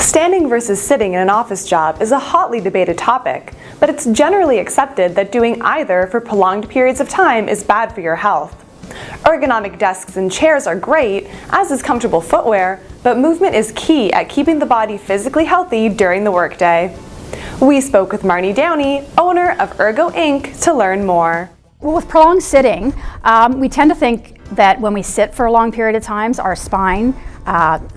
Standing versus sitting in an office job is a hotly debated topic, but it's generally accepted that doing either for prolonged periods of time is bad for your health. Ergonomic desks and chairs are great, as is comfortable footwear, but movement is key at keeping the body physically healthy during the workday. We spoke with Marnie Downey, owner of Ergo Inc., to learn more. Well, with prolonged sitting, we tend to think that when we sit for a long period of times, our spine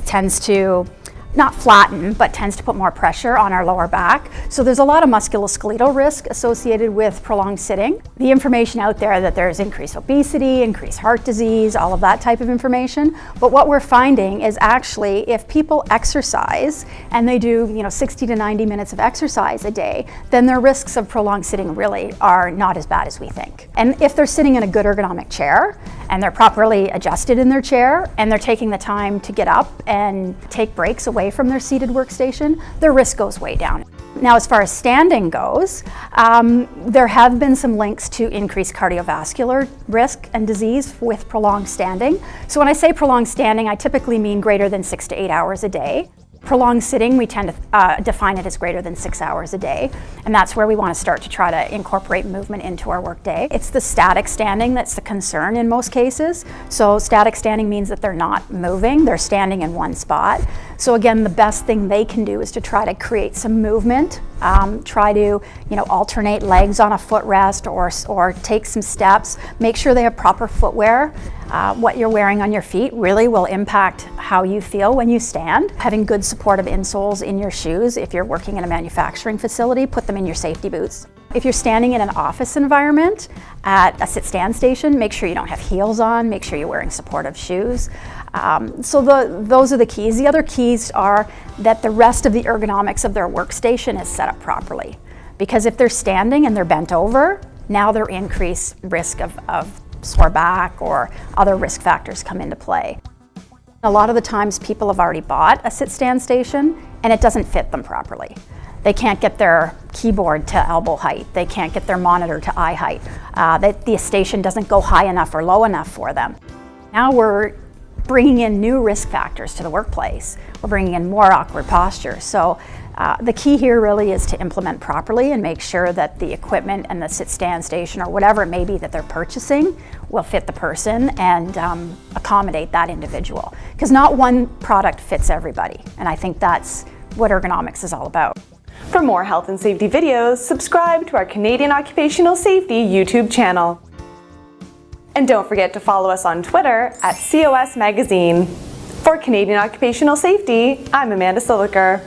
tends to not flatten, but tends to put more pressure on our lower back. So there's a lot of musculoskeletal risk associated with prolonged sitting. The information out there that there's increased obesity, increased heart disease, all of that type of information. But what we're finding is actually if people exercise and they do 60 to 90 minutes of exercise a day, then their risks of prolonged sitting really are not as bad as we think. And if they're sitting in a good ergonomic chair and they're properly adjusted in their chair and they're taking the time to get up and take breaks away from their seated workstation, their risk goes way down. Now, as far as standing goes, there have been some links to increased cardiovascular risk and disease with prolonged standing. So when I say prolonged standing, I typically mean greater than 6 to 8 hours a day. Prolonged sitting, we tend to define it as greater than 6 hours a day, and that's where we want to start to try to incorporate movement into our workday. It's the static standing that's the concern in most cases. So static standing means that they're not moving, they're standing in one spot. So again, the best thing they can do is to try to create some movement, try to alternate legs on a footrest or take some steps, make sure they have proper footwear. What you're wearing on your feet really will impact how you feel when you stand. Having good supportive insoles in your shoes, if you're working in a manufacturing facility, put them in your safety boots. If you're standing in an office environment at a sit-stand station, make sure you don't have heels on, make sure you're wearing supportive shoes. So those are the keys. The other keys are that the rest of the ergonomics of their workstation is set up properly. Because if they're standing and they're bent over, now their increased risk of sore back or other risk factors come into play. A lot of the times people have already bought a sit-stand station and it doesn't fit them properly. They can't get their keyboard to elbow height. They can't get their monitor to eye height. The station doesn't go high enough or low enough for them. Now we're bringing in new risk factors to the workplace. We're bringing in more awkward postures. So the key here really is to implement properly and make sure that the equipment and the sit-stand station or whatever it may be that they're purchasing will fit the person and accommodate that individual. Because not one product fits everybody. And I think that's what ergonomics is all about. For more health and safety videos, subscribe to our Canadian Occupational Safety YouTube channel. And don't forget to follow us on Twitter at COS Magazine. For Canadian Occupational Safety, I'm Amanda Siliker.